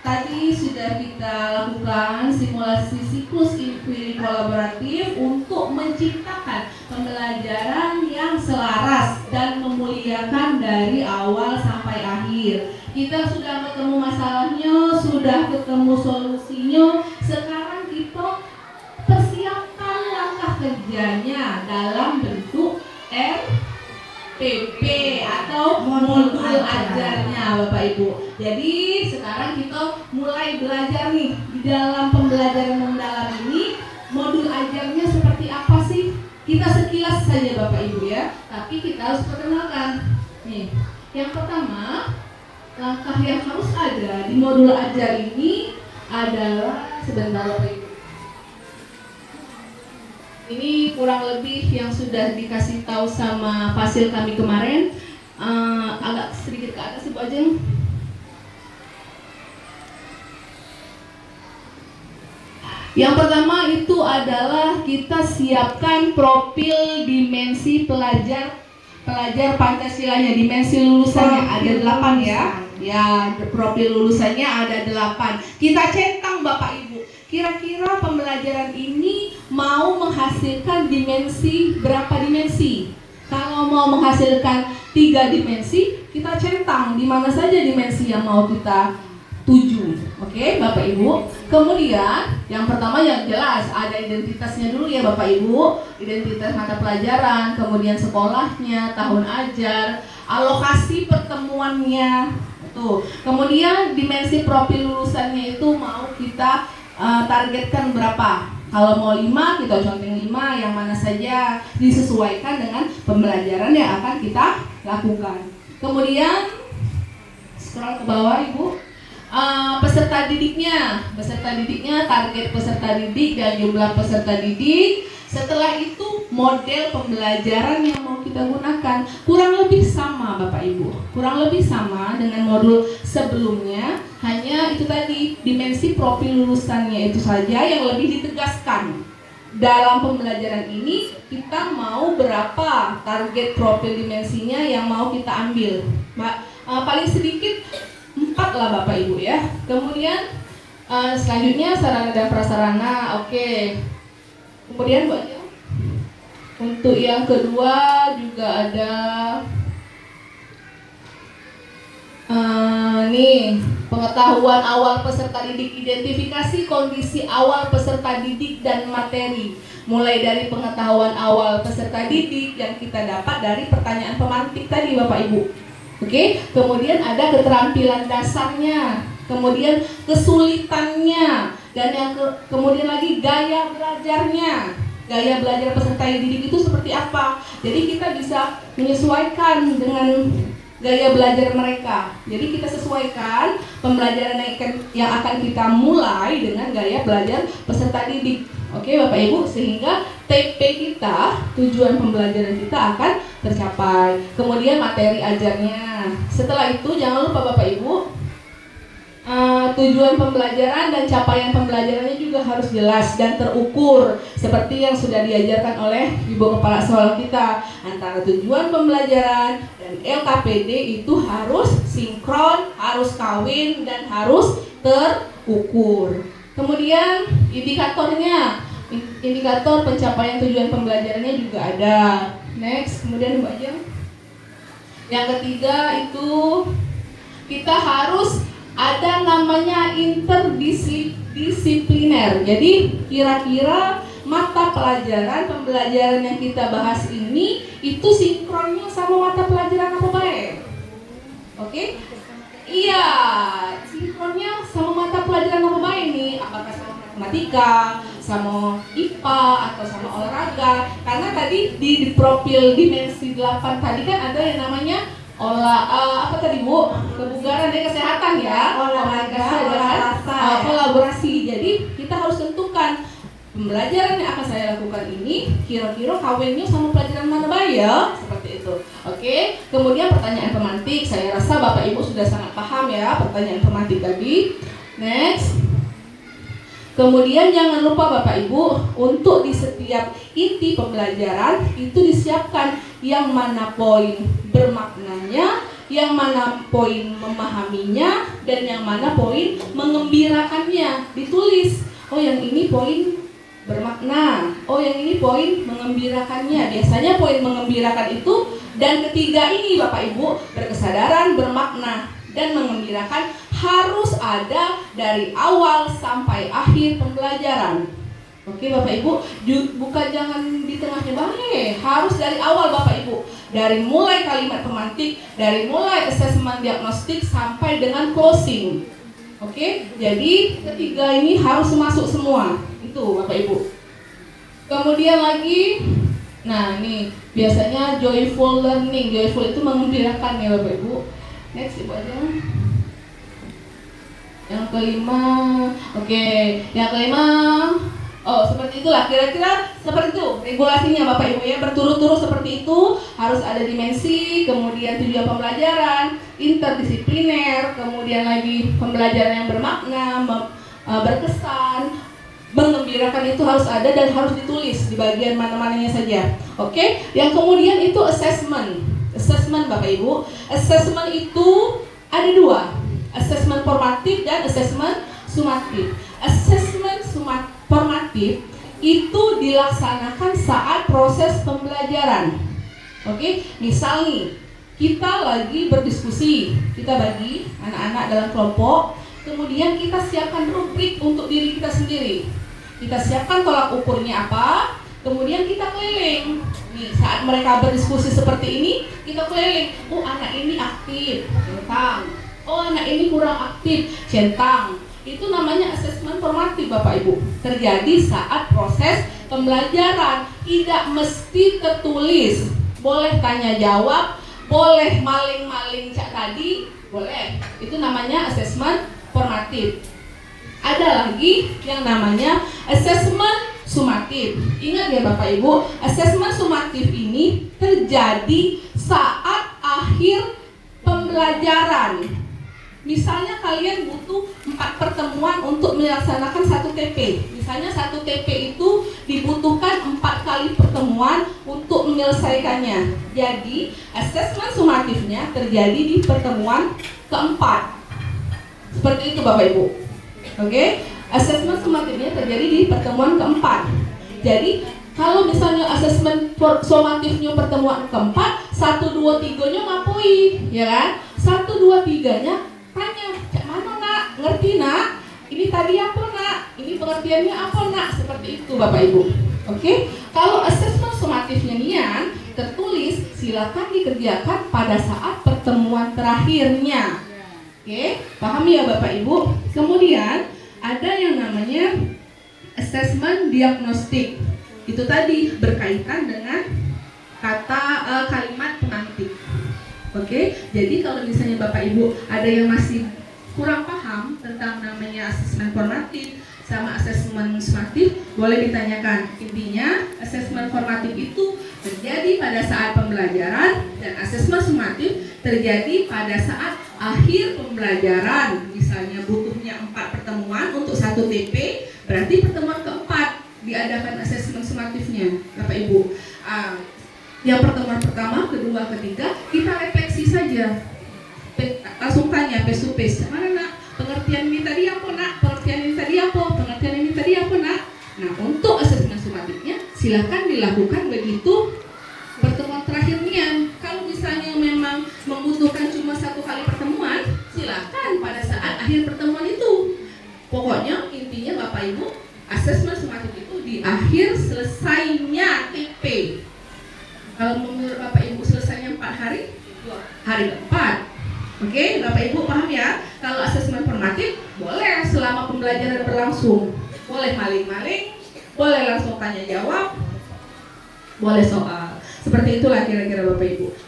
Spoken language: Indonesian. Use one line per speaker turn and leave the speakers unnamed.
tadi sudah kita lakukan simulasi siklus inquiry kolaboratif untuk menciptakan pembelajaran yang selaras dan memuliakan dari awal sampai akhir. Kita sudah ketemu masalahnya, sudah ketemu solusinya, sekarang kita persiapkan langkah kerjanya dalam bentuk RPP atau modul ajarnya Bapak Ibu. Jadi sekarang kita mulai belajar nih di dalam pembelajaran mendalam ini, modul ajarnya seperti apa sih? Kita sekilas saja Bapak Ibu ya, tapi kita harus perkenalkan. Nih, yang pertama, langkah yang harus ada di modul ajar ini adalah, sebentar Bapak Ibu. Ini kurang lebih yang sudah dikasih tahu sama fasil kami kemarin. Agak sedikit ke atas Ibu aja. Yang pertama itu adalah kita siapkan profil dimensi pelajar Pancasilanya, dimensi lulusannya ada 8 ya. Ya, profil lulusannya ada 8. Kita centang Bapak Ibu. Kira-kira pembelajaran ini mau menghasilkan dimensi berapa dimensi? Kalau mau menghasilkan 3 dimensi, kita centang di mana saja dimensi yang mau kita tuju. Oke, Bapak Ibu. Kemudian yang pertama yang jelas ada identitasnya dulu ya Bapak Ibu. Identitas mata pelajaran, kemudian sekolahnya, tahun ajar, alokasi pertemuannya. Tuh. Kemudian dimensi profil lulusannya itu mau kita targetkan berapa? Kalau mau 5, kita conteng 5, yang mana saja disesuaikan dengan pembelajaran yang akan kita lakukan. Kemudian scroll ke bawah Ibu. Peserta didiknya, target peserta didik dan jumlah peserta didik. Setelah itu model pembelajaran yang mau kita gunakan kurang lebih sama Bapak Ibu, kurang lebih sama dengan modul sebelumnya, hanya itu tadi dimensi profil lulusannya itu saja yang lebih ditegaskan. Dalam pembelajaran ini kita mau berapa target profil dimensinya yang mau kita ambil, paling sedikit 4 lah Bapak Ibu ya. Kemudian selanjutnya sarana dan prasarana, oke. Kemudian Bu aja. Untuk yang kedua juga ada nih, pengetahuan awal peserta didik, identifikasi kondisi awal peserta didik dan materi. Mulai dari pengetahuan awal peserta didik yang kita dapat dari pertanyaan pemantik tadi Bapak Ibu. Oke, kemudian ada keterampilan dasarnya, kemudian kesulitannya, dan yang kemudian lagi gaya belajarnya. Gaya belajar peserta didik itu seperti apa? Jadi kita bisa menyesuaikan dengan gaya belajar mereka. Jadi kita sesuaikan pembelajaran yang akan kita mulai dengan gaya belajar peserta didik. Oke Bapak Ibu, sehingga TP kita, tujuan pembelajaran kita akan tercapai. Kemudian materi ajarnya. Setelah itu jangan lupa Bapak Ibu, tujuan pembelajaran dan capaian pembelajarannya juga harus jelas dan terukur seperti yang sudah diajarkan oleh Ibu Kepala Sekolah kita. Antara tujuan pembelajaran dan LKPD itu harus sinkron, harus kawin, dan harus terukur. Kemudian indikatornya, indikator pencapaian tujuan pembelajarannya juga ada. Next, kemudian Mbak Ajeng. Yang ketiga itu kita harus ada namanya interdisipliner. Jadi kira-kira mata pelajaran pembelajaran yang kita bahas ini itu sinkronnya sama mata pelajaran apa baik? Oke? Iya, sinkronnya sama mata pelajaran apa baik nih? Apakah sama matematika, sama IPA, atau sama olahraga? Karena tadi di profil dimensi 8 tadi kan ada yang namanya apa tadi Bu? Kebugaran dan kesehatan ya, olahraga, kolaborasi. Jadi kita harus tentukan pembelajaran yang akan saya lakukan ini kira-kira kawinnya sama pelajaran mana baik ya, seperti itu. Oke. Kemudian pertanyaan pemantik, saya rasa Bapak Ibu sudah sangat paham ya pertanyaan pemantik tadi. Next. Kemudian jangan lupa Bapak Ibu, untuk di setiap inti pembelajaran itu disiapkan yang mana poin bermaknanya, yang mana poin memahaminya dan yang mana poin mengembirakannya. Ditulis, oh yang ini poin bermakna, oh yang ini poin mengembirakannya. Biasanya poin mengembirakan itu dan ketiga ini Bapak Ibu, berkesadaran, bermakna, dan mengembirakan harus ada dari awal sampai akhir pembelajaran. Oke Bapak Ibu, bukan jangan di tengahnya boleh, harus dari awal Bapak Ibu. Dari mulai kalimat pemantik, dari mulai asesmen diagnostik sampai dengan closing. Oke, jadi ketiga ini harus masuk semua. Itu Bapak Ibu. Kemudian lagi, nah ini biasanya joyful learning. Joyful itu mengembirakan ya Bapak Ibu. Next Ibu aja. Yang kelima, oke. Yang kelima, oh seperti itulah, kira-kira seperti itu regulasinya Bapak Ibu ya, berturut-turut seperti itu. Harus ada dimensi, kemudian tujuan pembelajaran, interdisipliner, kemudian lagi pembelajaran yang bermakna, berkesan, mengembirakan itu harus ada dan harus ditulis di bagian mana-mananya saja. Oke, yang kemudian itu assessment. Assessment Bapak Ibu, assessment itu ada dua, assessment formatif dan assessment sumatif. Assessment formatif itu dilaksanakan saat proses pembelajaran. Oke, misal nih kita lagi berdiskusi, kita bagi anak-anak dalam kelompok, kemudian kita siapkan rubrik untuk diri kita sendiri. Kita siapkan tolak ukurnya apa, kemudian kita keliling. Nih, saat mereka berdiskusi seperti ini, kita keliling. Oh, anak ini aktif, centang. Oh, anak ini kurang aktif, centang. Itu namanya asesmen formatif Bapak Ibu. Terjadi saat proses pembelajaran, tidak mesti tertulis. Boleh tanya jawab, boleh maling-maling cak tadi, boleh. Itu namanya asesmen formatif. Ada lagi yang namanya asesmen sumatif. Ingat ya Bapak Ibu, asesmen sumatif ini terjadi saat akhir pembelajaran. Misalnya kalian butuh 4 pertemuan untuk melaksanakan 1 TP. Misalnya 1 TP itu dibutuhkan 4 kali pertemuan untuk menyelesaikannya. Jadi asesmen sumatifnya terjadi di pertemuan keempat. Seperti itu Bapak Ibu. Oke, asesmen sumatifnya terjadi di pertemuan keempat. Jadi kalau misalnya asesmen sumatifnya pertemuan keempat, 1, 2, 3-nya ngapui, ya kan? 1, 2, 3-nya tanya, cak mana nak? Ngerti nak? Ini tadi apa nak? Ini pengertiannya apa nak? Seperti itu Bapak Ibu. Oke, kalau asesmen sumatifnya nian tertulis, silakan dikerjakan pada saat pertemuan terakhirnya. Oke, paham ya Bapak Ibu? Kemudian ada yang namanya asesmen diagnostik. Itu tadi berkaitan dengan kalimat pemantik. Oke, jadi kalau misalnya Bapak Ibu ada yang masih kurang paham tentang namanya asesmen formatif sama asesmen sumatif, boleh ditanyakan. Intinya asesmen formatif itu terjadi pada saat pembelajaran dan asesmen sumatif terjadi pada saat akhir pembelajaran. Misalnya butuhnya 4 pertemuan untuk 1 TP, berarti pertemuan keempat diadakan asesmen sumatifnya Bapak Ibu. Yang pertemuan pertama, kedua, ketiga kita refleksi saja. Langsung tanya face to face, mana nak? Pengertian ini tadi apa nak? Pengertian ini tadi apa? Pengertian ini tadi apa nak? Nah, untuk asesmen sumatifnya silakan dilakukan begitu pertemuan terakhirnya. Kalau misalnya memang membutuhkan cuma 1 kali pertemuan, silakan pada saat akhir pertemuan itu. Pokoknya intinya Bapak Ibu, asesmen sumatif itu di akhir selesainya TP. Kalau menurut Bapak Ibu selesainya 4 hari, hari keempat. Oke, Bapak Ibu paham ya? Kalau asesmen formatif boleh selama pembelajaran berlangsung. Boleh maling-maling, boleh langsung tanya jawab, boleh soal. Seperti itulah kira-kira Bapak Ibu.